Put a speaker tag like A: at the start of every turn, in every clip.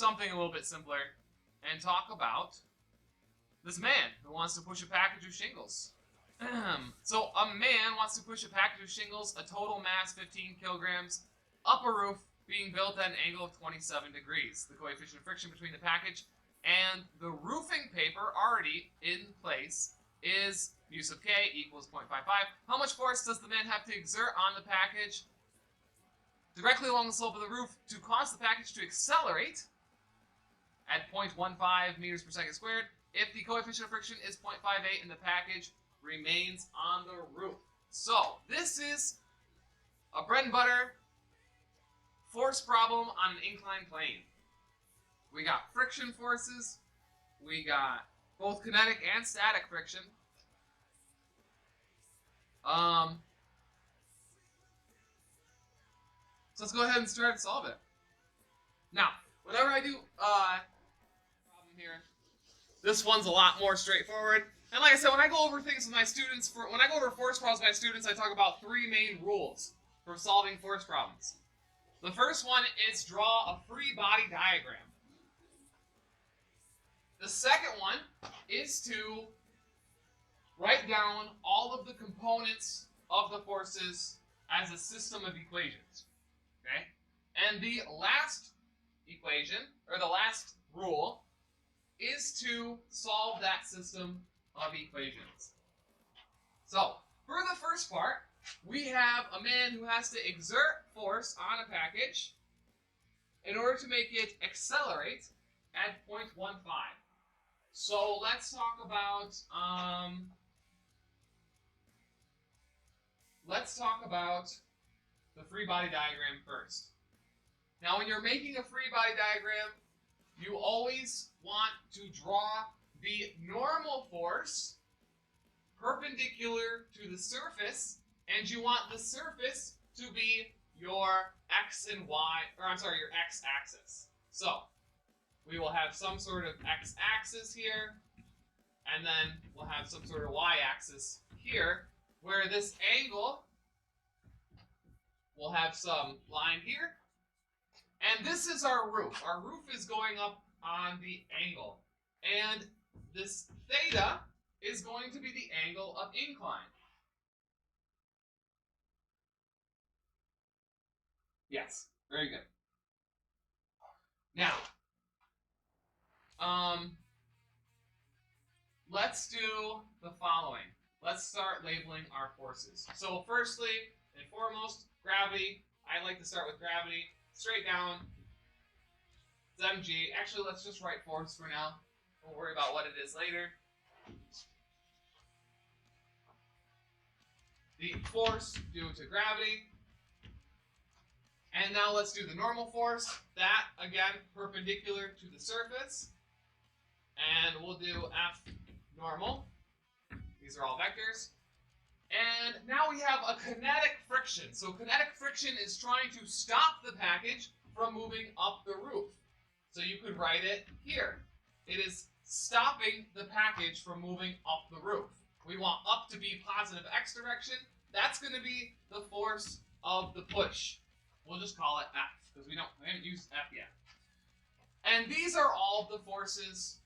A: something a little bit simpler and talk about this man who wants to push a package of shingles. So a man wants to push a package of shingles, a total mass 15 kilograms, up a roof being built at an angle of 27 degrees. The coefficient of friction between the package and the roofing paper already in place is mu sub k equals 0.55. How much force does the man have to exert on the package directly along the slope of the roof to cause the package to accelerate at 0.15 meters per second squared if the coefficient of friction is 0.58 and the package remains on the roof? So this is a bread and butter force problem on an inclined plane. We got friction forces, we got both kinetic and static friction. So let's go ahead and start to solve it. Now, whenever I do problem here, this one's a lot more straightforward. And like I said, when I go over things with my students, when I go over force problems with my students, I talk about three main rules for solving force problems. The first one is draw a free body diagram. The second one is to write down all of the components of the forces as a system of equations. Okay? And the last equation, or the last rule, is to solve that system of equations. So, for the first part, we have a man who has to exert force on a package in order to make it accelerate at 0.15. So let's talk about the free body diagram first. Now, when you're making a free body diagram, you always want to draw the normal force perpendicular to the surface, and you want the surface to be your x and y, or I'm sorry, your x-axis. So we will have some sort of x-axis here, and then we'll have some sort of y-axis here, where this angle will have some line here. And this is our roof. Our roof is going up on the angle. And this theta is going to be the angle of incline. Yes, very good. Now, let's do the following. Let's start labeling our forces. So firstly and foremost, gravity. I like to start with gravity. Straight down, it's mg. Actually, let's just write force for now. We'll worry about what it is later. The force due to gravity. And now let's do the normal force. That, again, perpendicular to the surface. And we'll do F normal. These are all vectors. And now we have a kinetic friction. So kinetic friction is trying to stop the package from moving up the roof. So you could write it here. It is stopping the package from moving up the roof. We want up to be positive x direction. That's going to be the force of the push. We'll just call it F, because we haven't used F yet. And these are all the forces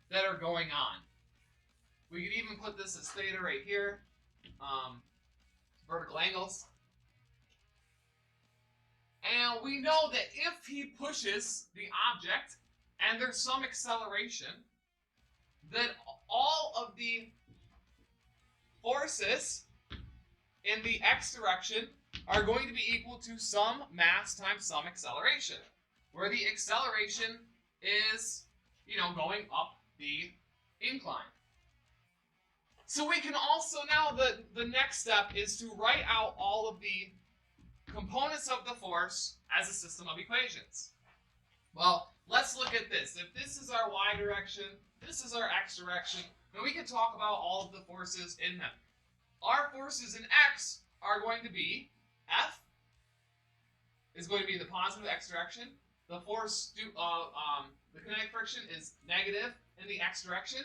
A: that are going on. We could even put this as theta right here. Vertical angles. And we know that if he pushes the object and there's some acceleration, then all of the forces in the x direction are going to be equal to some mass times some acceleration, where the acceleration is, going up the incline. So we can also now, the next step is to write out all of the components of the force as a system of equations. Well, let's look at this. If this is our y direction, this is our x direction, then we can talk about all of the forces in them. Our forces in x are going to be F is going to be in the positive x direction. The force due the kinetic friction is negative in the x direction.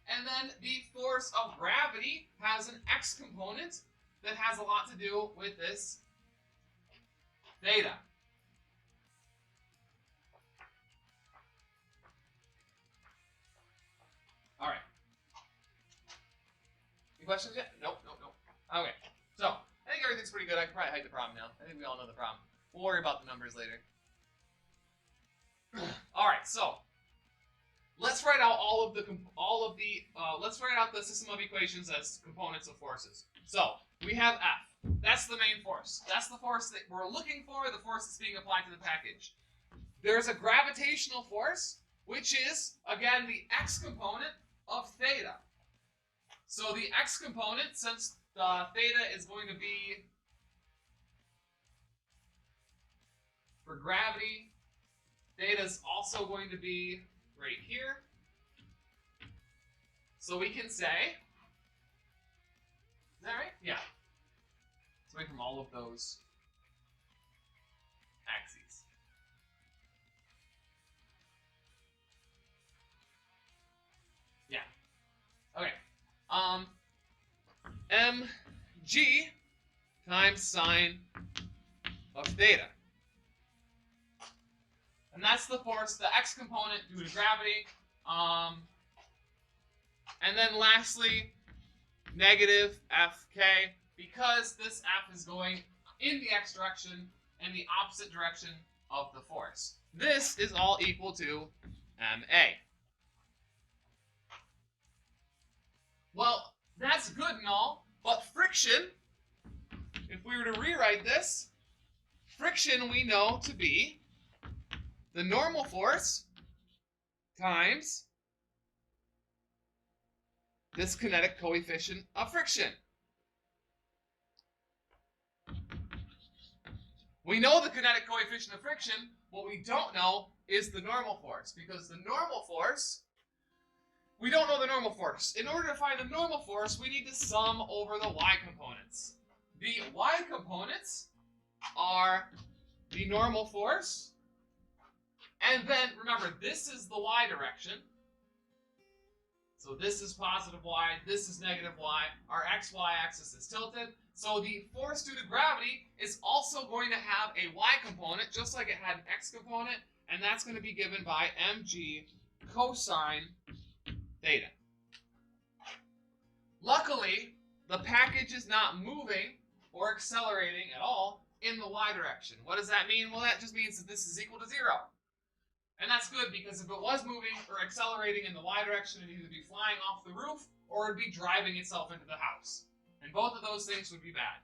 A: And then the force of gravity has an x component that has a lot to do with this theta. Any questions yet? Nope, nope, nope. Okay, so I think everything's pretty good. I can probably hide the problem now. I think we all know the problem. We'll worry about the numbers later. All right, so let's write out let's write out the system of equations as components of forces. So we have F. That's the main force. That's the force that we're looking for, the force that's being applied to the package. There's a gravitational force, which is, again, the x component of theta. So the x component, since the theta is going to be, for gravity, theta is also going to be right here. So we can say, is that right? Yeah. It's away from all of those axes. Yeah. Okay. mg times sine of theta. And that's the force, the x component due to gravity. And then lastly, negative Fk, because this F is going in the x direction and the opposite direction of the force. This is all equal to ma. Well, that's good and all, but friction, if we were to rewrite this, friction we know to be the normal force times this kinetic coefficient of friction. We know the kinetic coefficient of friction. What we don't know is the normal force, because the normal force, we don't know the normal force. In order to find the normal force, we need to sum over the y components. The y components are the normal force, and then remember, this is the y direction. So this is positive y, this is negative y. Our xy axis is tilted. So the force due to gravity is also going to have a y component, just like it had an x component, and that's going to be given by mg cosine theta. Luckily, the package is not moving or accelerating at all in the y direction. What does that mean? Well, that just means that this is equal to 0. And that's good, because if it was moving or accelerating in the y direction, it would either be flying off the roof or it would be driving itself into the house. And both of those things would be bad.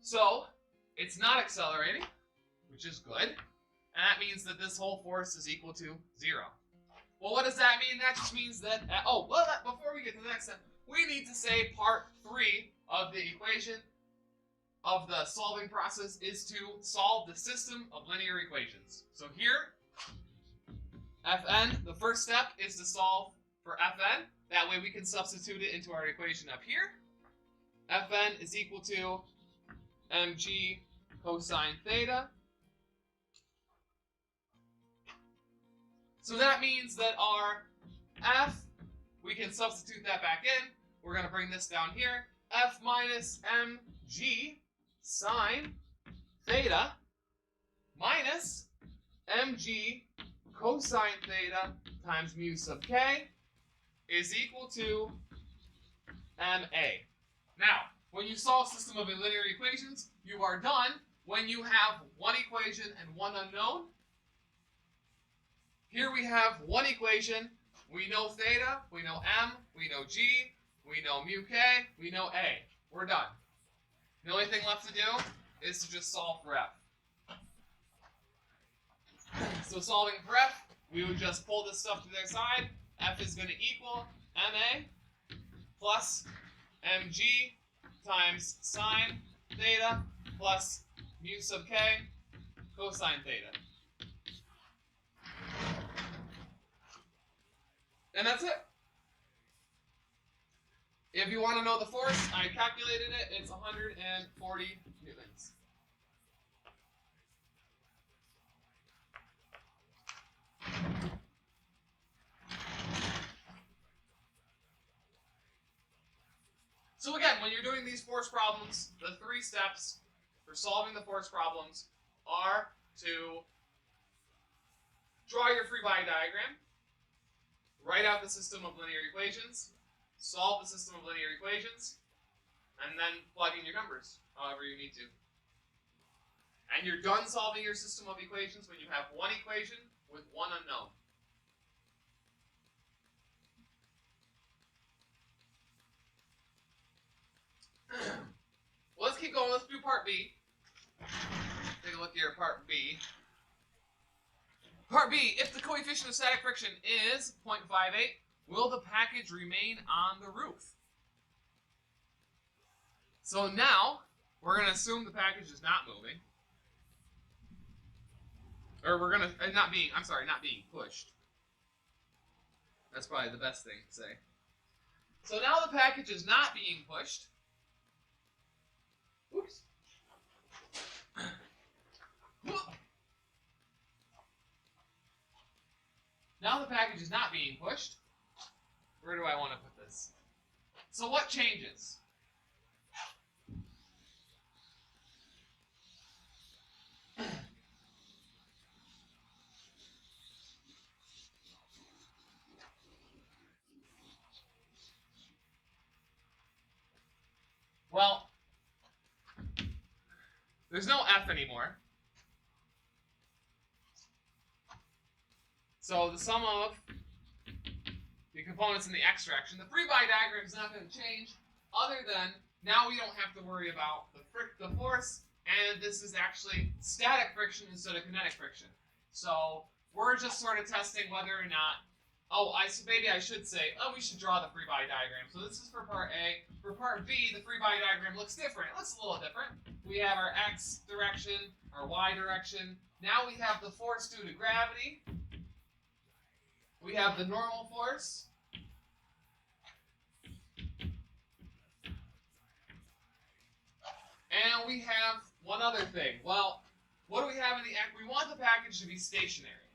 A: So, it's not accelerating, which is good. And that means that this whole force is equal to 0. Well, what does that mean? That just means that, before we get to the next step, we need to say part 3 of the equation of the solving process is to solve the system of linear equations. So here, Fn, the first step is to solve for Fn. That way we can substitute it into our equation up here. Fn is equal to mg cosine theta. So that means that our F, we can substitute that back in. We're going to bring this down here. F minus mg sine theta minus mg cosine theta times mu sub k is equal to ma. Now, when you solve system of linear equations, you are done when you have one equation and one unknown. Here we have one equation. We know theta, we know m, we know g, we know mu k, we know a. We're done. The only thing left to do is to just solve for f. So solving for f, we would just pull this stuff to the side. F is going to equal ma plus mg times sine theta plus mu sub k cosine theta. And that's it. If you want to know the force, I calculated it. It's 140 newtons. So again, when you're doing these force problems, the 3 steps for solving the force problems are to draw your free body diagram, write out the system of linear equations, solve the system of linear equations, and then plug in your numbers however you need to. And you're done solving your system of equations when you have one equation with one unknown. Well, let's keep going. Let's do part B. Take a look here at part B. Part B, if the coefficient of static friction is 0.58, will the package remain on the roof? So now, we're going to assume the package is not moving. Or we're going to, not being pushed. That's probably the best thing to say. So now the package is not being pushed. Oops. Now the package is not being pushed. Where do I want to put this? So what changes? Well, there's no F anymore. So the sum of the components in the x direction, the Freebody diagram is not going to change, other than now we don't have to worry about the force, and this is actually static friction instead of kinetic friction. So we're just sort of testing whether or not, maybe I should say, we should draw the Freebody diagram. So this is for part A. For part B, the Freebody diagram looks different. It looks a little different. We have our x direction, our y direction. Now we have the force due to gravity. We have the normal force. And we have one other thing. Well, what do we have in the x? We want the package to be stationary.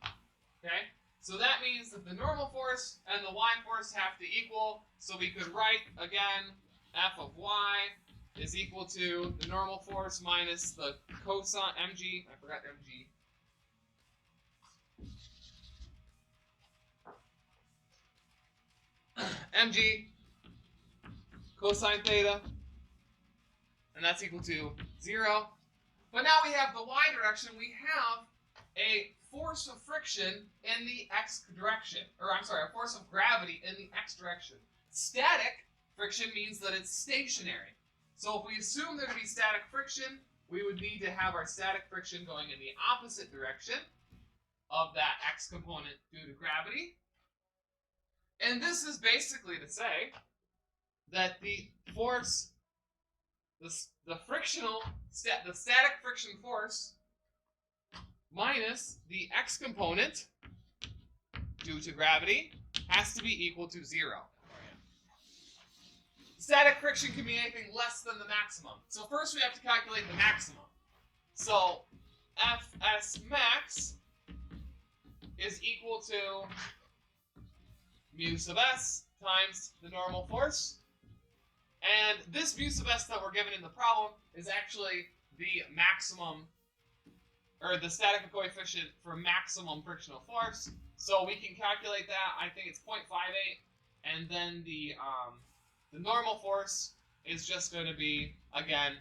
A: Okay? So that means that the normal force and the y force have to equal. So we could write, again, f of y is equal to the normal force minus the cosine mg. I forgot mg. mg cosine theta, and that's equal to 0. But now we have the y direction. We have a force of friction in the x direction, or I'm sorry, a force of gravity in the x direction. Static friction means that it's stationary. So if we assume there to be static friction, we would need to have our static friction going in the opposite direction of that x component due to gravity. And this is basically to say that the force, the static friction force minus the x component due to gravity has to be equal to 0. Static friction can be anything less than the maximum. So first we have to calculate the maximum. So Fs max is equal to mu sub s times the normal force. And this mu sub s that we're given in the problem is actually the maximum, or the static coefficient for maximum frictional force. So we can calculate that. I think it's 0.58, and then the normal force is just going to be, again,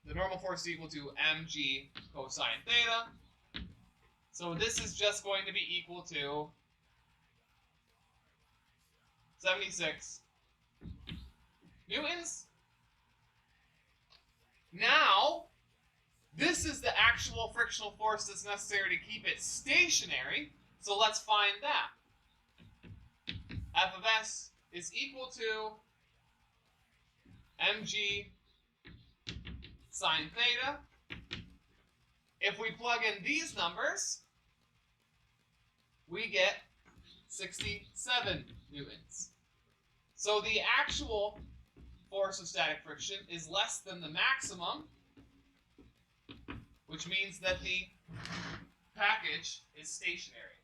A: the normal force is equal to mg cosine theta. So this is just going to be equal to 76 newtons. Now, this is the actual frictional force that's necessary to keep it stationary. So let's find that. F of s is equal to mg sine theta. If we plug in these numbers, we get 67 newtons. So the actual force of static friction is less than the maximum, which means that the package is stationary.